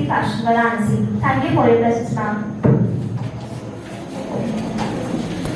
Easy Fashion Varanasi. Thank you for your presence, ma'am.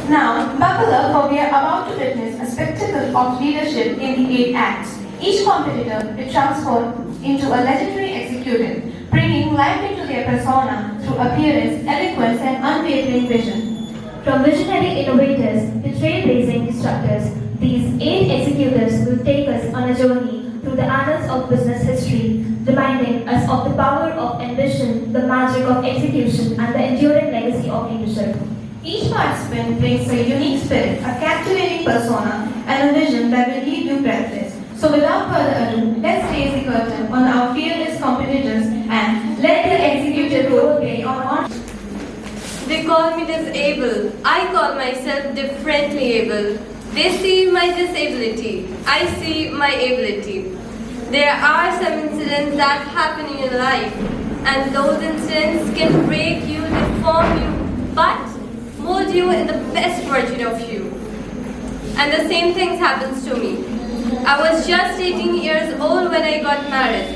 Now, buckle up, for we are about to witness a spectacle of leadership in the 8 acts. Each competitor is transformed into a legendary executive, bringing life into their persona through appearance, eloquence, and unwavering vision. From visionary innovators to trailblazing disruptors, these 8 executives will take us on a journey through the annals of business history, reminding us of the power of ambition, the magic of execution, and the enduring legacy of leadership. Each participant brings a unique spirit, a captivating persona, and a vision that will leave you breathless. So without further ado, let's raise the curtain on our fearless competitors and let the executive role play on. They call me disabled. I call myself differently able. They see my disability. I see my ability. There are some incidents that happen in your life, and those incidents can break you, deform you, but mold you in the best version of you. And the same thing happens to me. I was just 18 years old when I got married.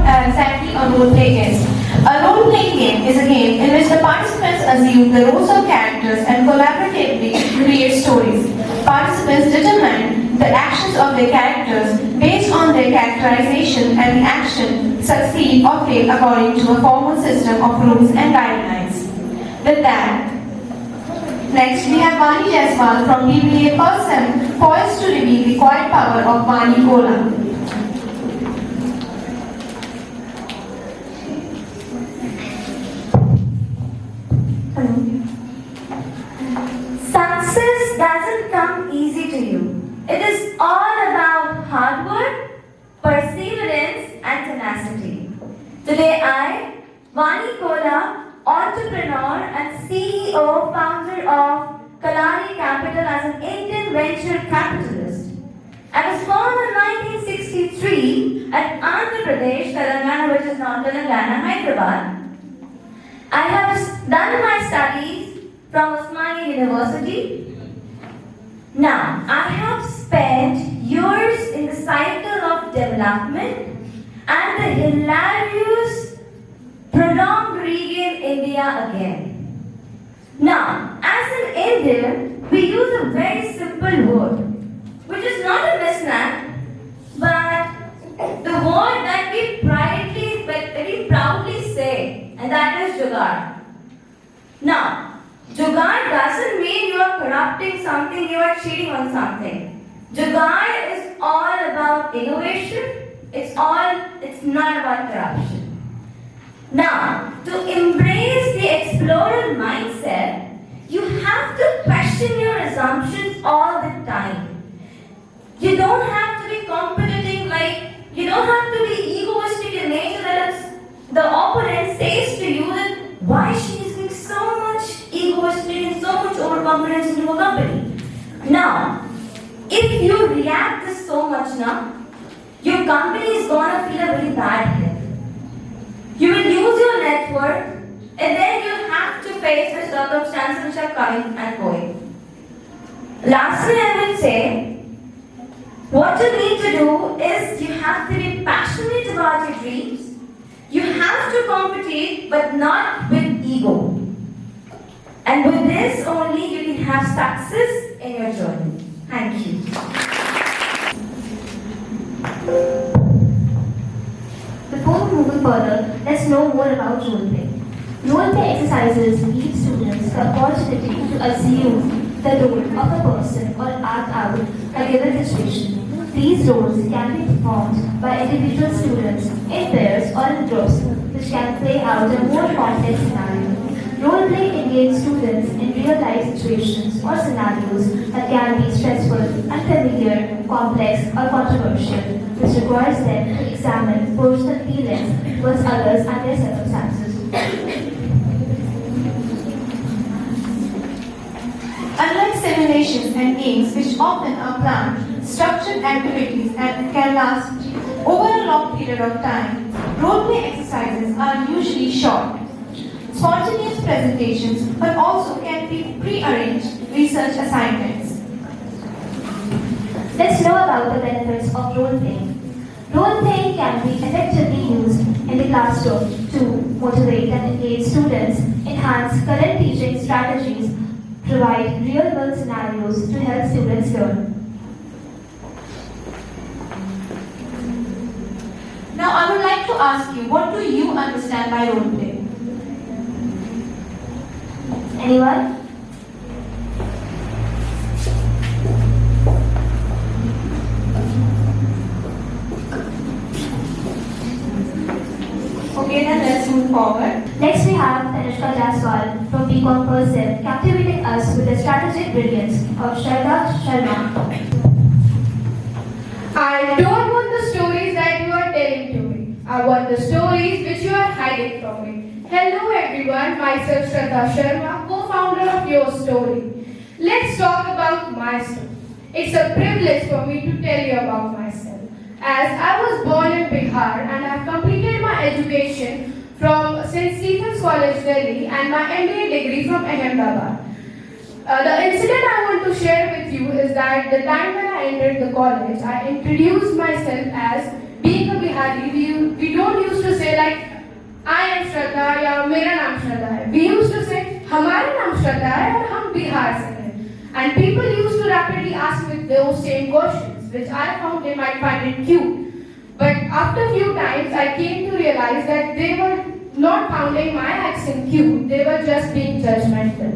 Exactly a role-play is. A role-playing game is a game in which the participants assume the roles of characters and collaboratively create stories. Participants determine the actions of their characters based on their characterization, and the action succeed or fail according to a formal system of rules and guidelines. With that, next we have Vani Jaiswal from BBA First Sem, poised to reveal the quiet power of Vani Kola. Success doesn't come easy to you. It is all about hard work, perseverance, and tenacity. Today I, Vani Kola, entrepreneur and CEO, founder of Kalari Capital as an Indian venture capitalist. I was born in 1963 at Andhra Pradesh, Telangana, which is now Telangana, Hyderabad. I have done my studies from Osmania University. Now, I have spent years in the cycle of development and the hilarious prolonged regain India again. Now, as an Indian, we use a very simple word, which is not a misnap, but the word that we very proudly say, and that is jugaad. Now, jugaad doesn't mean you are corrupting something, you are cheating on something. Jugaad is all about innovation. It's not about corruption. Now, to embrace the explorer mindset, you have to question your assumptions all the time. You don't have to be competing, you don't have to be egoistic in nature that the opponent says to you that why she is being so much egoistic and so much overconfidence into a company. Now, if you react this so much now, your company is gonna feel a very bad hit. You will lose your network, and then you have to face the circumstances which are coming and going. Lastly, I will say, what you need to do is you have to be passionate about your dreams. You have to compete, but not with ego. And with this only you can have success in your journey. Thank you. Before moving further, let's know more about role-play. Role-play exercises give students the opportunity to assume the role of a person or act out a given situation. These roles can be performed by individual students in pairs or in groups, which can play out a more complex scenario. Role-play engages students in real-life situations or scenarios that can be stressful, unfamiliar, complex, or controversial, which requires them to examine personal feelings towards others and their circumstances. Unlike simulations and games, which often are planned, structured activities and can last over a long period of time, role-play exercises are usually short, spontaneous presentations, but also can be pre-arranged research assignments. Let's know about the benefits of role-playing. Role-playing can be effectively used classroom to motivate and engage students, enhance current teaching strategies, provide real-world scenarios to help students learn. Now I would like to ask you, what do you understand by role play? Anyone? Okay, then let's move forward. Next we have Tanishka Jaswal from BCom Percept, captivating us with the strategic brilliance of Shraddha Sharma. I don't want the stories that you are telling to me. I want the stories which you are hiding from me. Hello everyone, myself Shraddha Sharma, co-founder of Your Story. Let's talk about my story. It's a privilege for me to tell you about myself. As I was born in Bihar and I have completed my education from St. Stephen's College, Delhi and my MBA degree from Ahmedabad. The incident I want to share with you is that the time when I entered the college, I introduced myself as being a Bihari. We don't used to say like, I am Shraddha या मेरा नाम श्रद्धा है. We used to say, हमारा नाम श्रद्धा है और हम बिहार से हैं. And people used to rapidly ask me those same questions, which I found they might find it cute. But after a few times, I came to realize that they were not finding my accent cute, they were just being judgmental.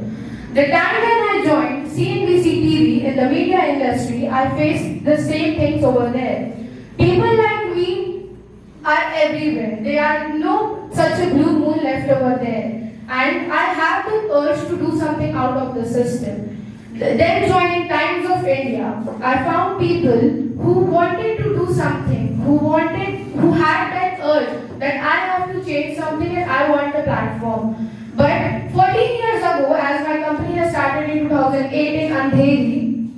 The time when I joined CNBC TV in the media industry, I faced the same things over there. People like me are everywhere. There are no such a blue moon left over there. And I have the urge to do something out of the system. Then joining Times of India, I found people who wanted to do something, who had that urge that I have to change something and I want a platform. But 14 years ago, as my company has started in 2008 in Andheri,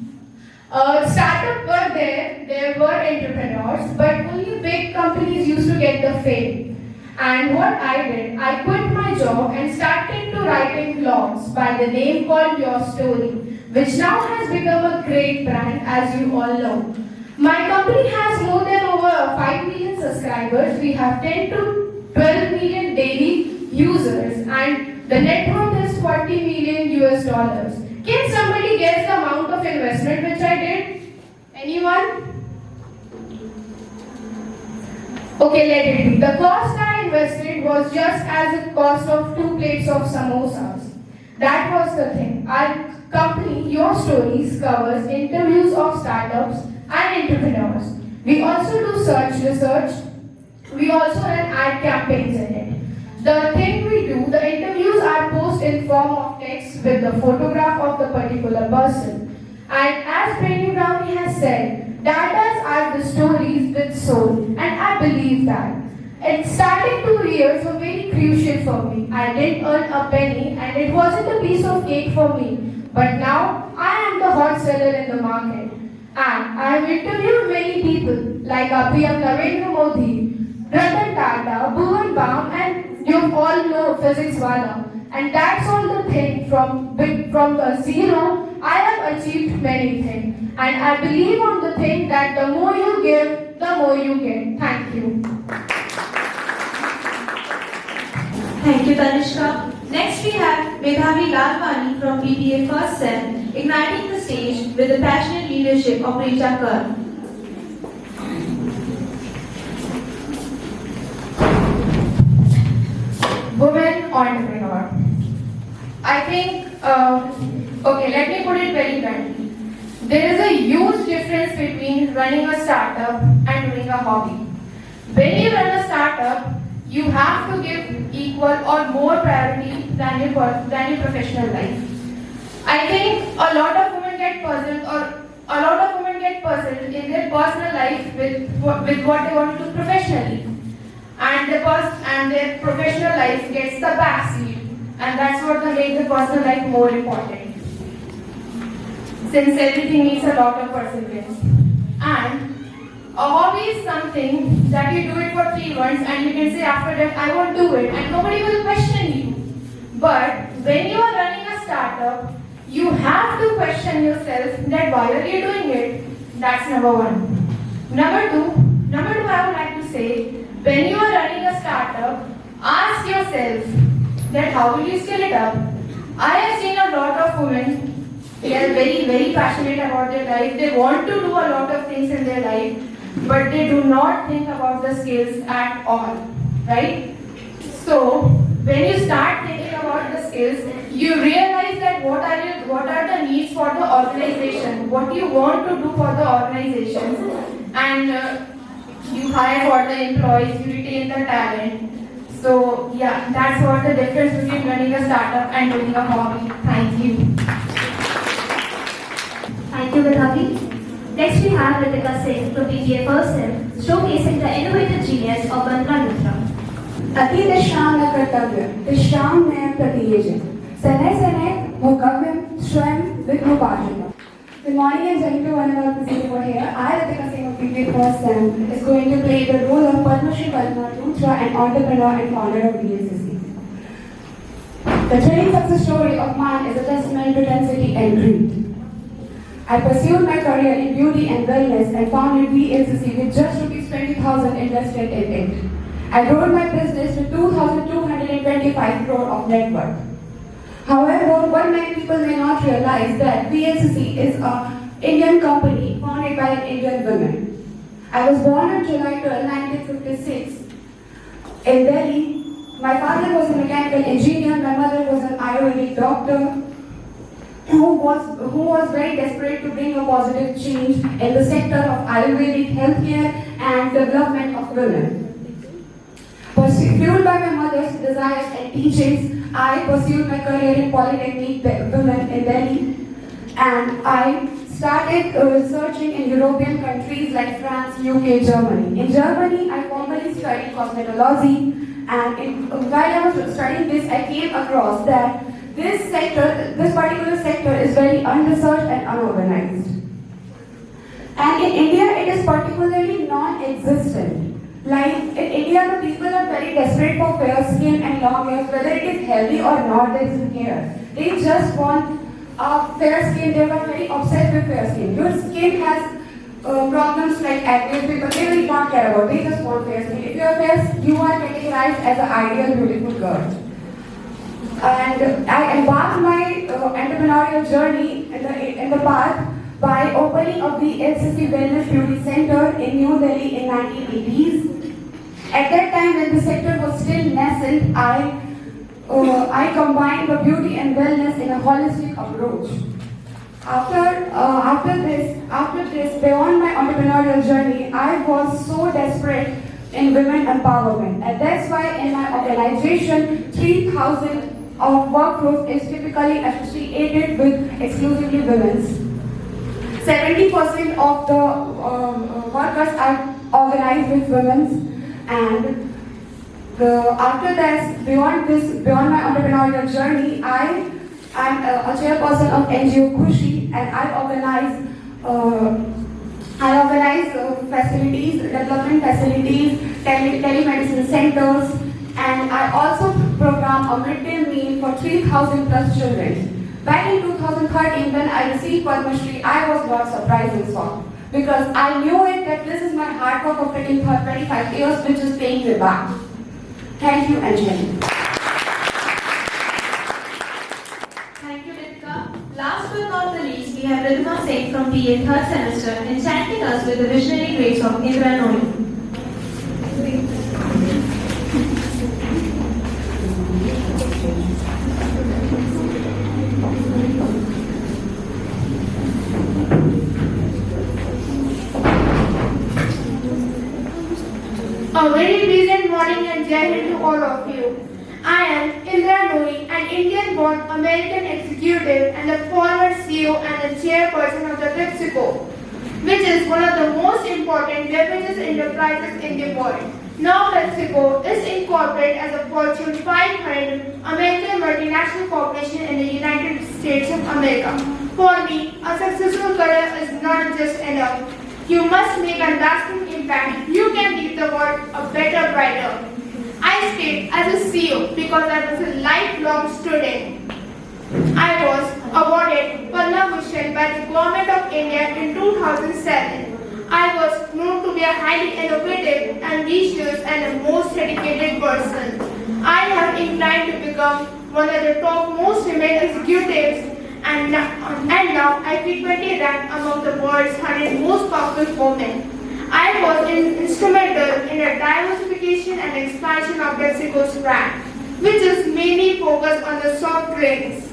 startups were there were entrepreneurs, but only big companies used to get the fame. And what I did, I quit my job and started to writing blogs by the name called Your Story, which now has become a great brand, as you all know. My company has more than over 5 million subscribers. We have 10 to 12 million daily users and the net worth is 40 million US dollars. Can somebody guess the amount of investment which I did? Anyone? Okay, let it be. The cost I invested was just as the cost of 2 plates of samosas. That was the thing. Our company, Your Stories, covers interviews of startups and entrepreneurs. We also do search research. We also run ad campaigns in it. The thing we do, the interviews are posted in form of text with the photograph of the particular person. And as Penny Brownie has said, data are the stories with soul, and I believe that. It starting 2 years were very crucial for me. I didn't earn a penny and it wasn't a piece of cake for me. But now I am the hot seller in the market. And I have interviewed many people like PM Narendra Modi, Ratan Tata, Bhuvan Bam, and you all know Physics Wala. And that's all the thing from the zero, I have achieved many things. And I believe on the thing that the more you give, the more you get. Thank you. Thank you, Tanishka. Next we have Medhavi Lalwani from BBA First Sem, igniting the stage with the passionate leadership of Richa Kar. Women entrepreneur. I think, okay, let me put it very bluntly. There is a huge difference between running a startup and doing a hobby. When you run a startup, you have to give equal or more priority than your professional life. I think a lot of women get puzzled in their personal life with what they want to do professionally. And their professional life gets the backseat, and that's what makes the personal life more important. Since everything needs a lot of perseverance. And a hobby is something that you do it for 3 months and you can say after that, I won't do it, and nobody will question you. But when you are running a startup, you have to question yourself that why are you doing it? That's number one. Number two, I would like to say, when you are running a startup, ask yourself that how will you scale it up? I have seen a lot of women, they are very, very passionate about their life. They want to do a lot of things in their life, but they do not think about the skills at all, right? So, when you start thinking about the skills, you realize that what are the needs for the organization, what you want to do for the organizations, and you hire for the employees, you retain the talent. So yeah, that's what the difference between running a startup and doing a hobby. Thank you. Thank you, Vidhavi. Next we have Ritika Singh from PGA First Step, showcasing the innovative genius of Bandra Mitra. अति विश्राम न कर्तव्य विश्राम में प्रतियेजन सनय सनय भोगव्यम स्वयं विघ्नोपार्जन. Good morning and joining to one of our presenting over here. I, Ritika Singh of PGA First Step, is going to play the role of Padma Shri Padma Luthra, an entrepreneur and founder of VLCC. The thrilling success story of mine is a testament to density and greed. I pursued my career in beauty and wellness and founded VLCC with just ₹20,000 invested in it. I grew my business to 2,225 crore of net worth. However, what many people may not realize that VLCC is an Indian company founded by an Indian woman. I was born on July 12, 1956 in Delhi. My father was a mechanical engineer, my mother was an Ayurvedic doctor who was very desperate to bring a positive change in the sector of Ayurvedic healthcare and development of women. Fueled by my mother's desires and teachings, I pursued my career in Polytechnic Women in Delhi, and I started researching in European countries like France, UK, Germany. In Germany, I formally studied cosmetology, and while I was studying this, I came across that this particular sector is very unresearched and unorganized. And in India, it is particularly non-existent. Like in India, the people are very desperate for fair skin and long hairs, whether it is healthy or not, they don't care. They just want fair skin. They are very obsessed with fair skin. Your skin has problems like acne, but they will not care about. They just want fair skin. If you are fair, you are categorized as an ideal beautiful girl. And I embarked my entrepreneurial journey in the path by opening up the VLCC Wellness Beauty Center in New Delhi in 1980s. At that time, when the sector was still nascent, I combined the beauty and wellness in a holistic approach. After this, beyond my entrepreneurial journey, I was so desperate in women empowerment, and that's why in my organization, 3,000 of workforce is typically associated with exclusively women's. 70% of the workers are organized with women, and after that, beyond my entrepreneurial journey, I am a chairperson of NGO Khushi, and I organize facilities, development facilities, telemedicine centers, and I also program a midday meal for 3,000 plus children. Back in 2013, when I received Padma Shri, I was not surprised and shocked, because I knew it that this is my hard work of 25 years which is paying me back. Thank you and Jenny. Thank you, Ritika. Last but not the least, we have Ritika Singh from PA third semester, enchanting us with the visionary grace of Indra Noy. A very pleasant morning and jai hind to all of you. I am Indra Noy, an Indian-born American executive and the former CEO and the chairperson of the PepsiCo, which is one of the most important beverages enterprises in the world. Now PepsiCo is incorporated as a Fortune 500 American multinational corporation in the United States of America. For me, a successful career is not just enough. You must make a lasting impact. You can leave the world a better, brighter. I stayed as a CEO because I was a lifelong student. I was awarded Padma Bhushan by the Government of India in 2007. I was known to be a highly innovative, ambitious, and the most dedicated person. I have inclined to become one of the top most women executives, and now I frequently rank among the world's 100 most powerful women. I was instrumental in the diversification and expansion of PepsiCo's brand, which is mainly focused on the soft drinks.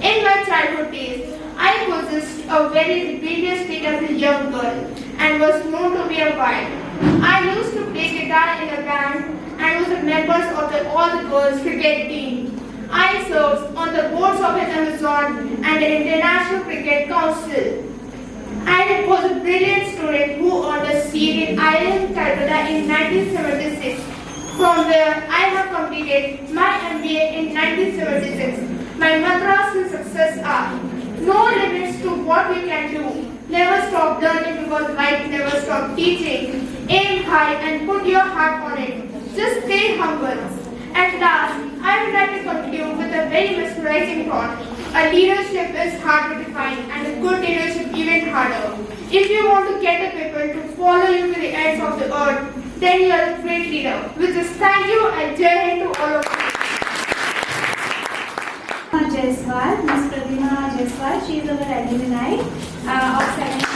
In my childhood days, I possessed a very rebellious streak as a young girl and was known to be a wild. I used to play guitar in a band and was a member of the All the Girls cricket team. I served on the boards of Amazon and the International Cricket Council. I was a brilliant student who earned a seat in IIM Calcutta in 1976, from where I have completed my MBA in 1976. My mantras to success are: no limits to what we can do, never stop learning because life never stops teaching, aim high and put your heart on it, just stay humble. At last, I would like to conclude with a very mesmerizing thought. A leadership is hard to define and a good leadership even harder. If you want to get the people to follow you to the ends of the earth, then you are a great leader. With this, thank you and Jai Hind to all of you. Jaiswal, Ms. Pratima Jaiswal, she is our alumni of 7th.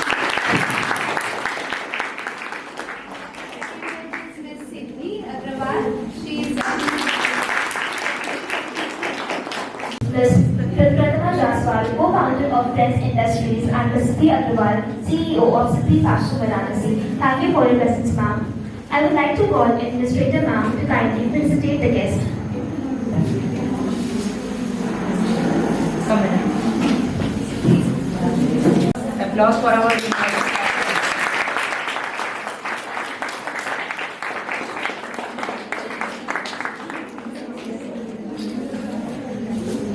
Ms. Sidney Agrawal, she is Ms. Pratima Jaiswal, co-founder of Friends Industries, and Ms. Siddhi Agrawal, CEO of Siddhi Fashion Varanasi. Thank you for your presence, ma'am. I would like to call Administrator ma'am to kindly felicitate the guest. Applause for our university.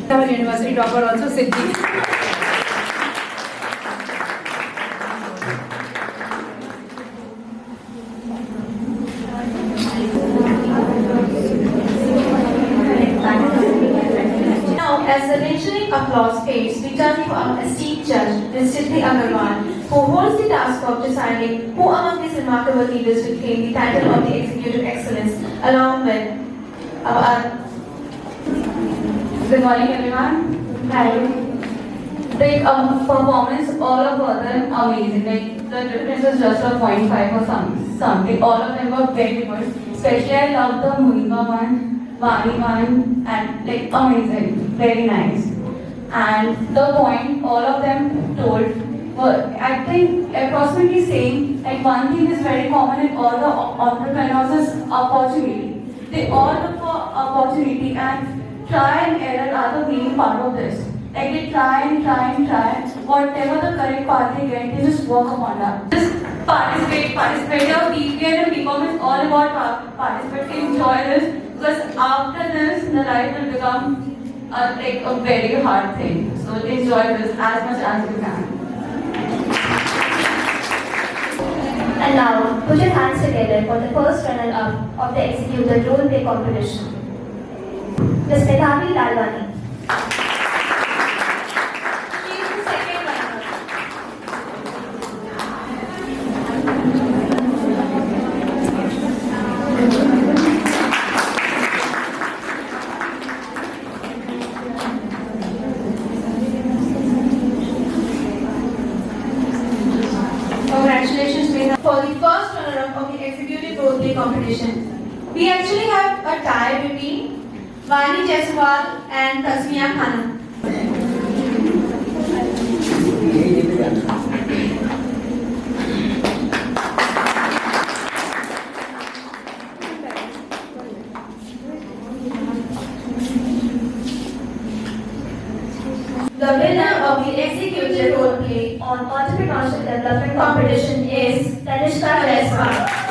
Our university topper also Siddhi. Now, as the mentioning applause fades, we turn to our esteemed judge, Ms. Siddhi Agrawal, who holds the task of deciding who among these remarkable leaders will claim the title of the Executive Excellence, along with our Good morning, everyone. Hi. The performance, all of them amazing. Like the difference is just a 0.5 or something. All of them were very good. Especially I love the Monica one, Vani one, and like amazing, very nice. And the point all of them told were, I think, approximately same. Like one thing is very common in all the entrepreneurs is opportunity. They all look for opportunity, and try and error are the main part of this. Like they try. Whatever the correct path they get, they just work upon that. Just participate. Your BPN and BCom is all about participate. Enjoy this, because after this, the life will become like a very hard thing. So enjoy this as much as you can. And now, put your hands together for the first runner-up of the Executive Role Play Competition. Ms. Meghavi Lalwani. She is the second runner. Congratulations, Megha, for the first runner-up of the Executive Role Play Competition. We actually have a tie between Vani Jaiswal and Tasmiya Khanna. The winner of the Executive Role Play on Entrepreneurship Development Competition is Tanishka Jaiswal.